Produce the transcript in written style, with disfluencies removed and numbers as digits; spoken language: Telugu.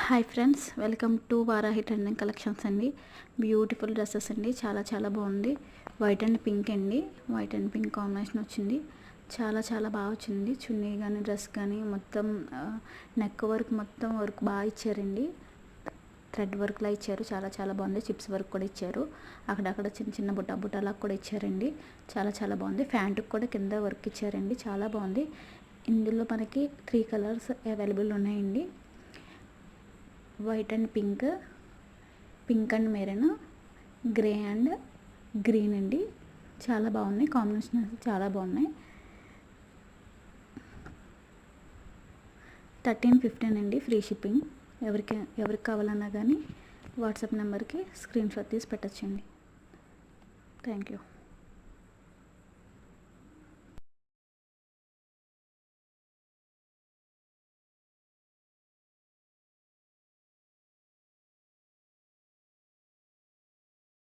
Hi friends, welcome to Varahi trending collections అండి. బ్యూటిఫుల్ డ్రెస్సెస్ అండి, చాలా చాలా బాగుంది. వైట్ అండ్ పింక్ అండి, వైట్ అండ్ పింక్ కాంబినేషన్ వచ్చింది. చాలా చాలా బాగా వచ్చింది. చున్నీ కానీ డ్రెస్ కానీ మొత్తం నెక్ వర్క్ మొత్తం వర్క్ బాగా ఇచ్చారండి. థ్రెడ్ వర్క్లా ఇచ్చారు, చాలా చాలా బాగుంది. చిప్స్ వర్క్ కూడా ఇచ్చారు, అక్కడక్కడ చిన్న చిన్న బుట్టాలా కూడా ఇచ్చారండి. చాలా చాలా బాగుంది. ప్యాంటుకి కూడా కింద వర్క్ ఇచ్చారండి, చాలా బాగుంది. ఇందులో మనకి 3 కలర్స్ అవైలబుల్ ఉన్నాయండి. White and pink, pink and maroon, grey and green అండి. చాలా బాగున్నాయి కాంబినేషన్, చాలా బాగున్నాయి. 1315 అండి, ఫ్రీ షిప్పింగ్. ఎవరికి కావాలన్నా కానీ వాట్సాప్ నెంబర్కి స్క్రీన్ షాట్ తీసి పెట్టచ్చండి. Thank you.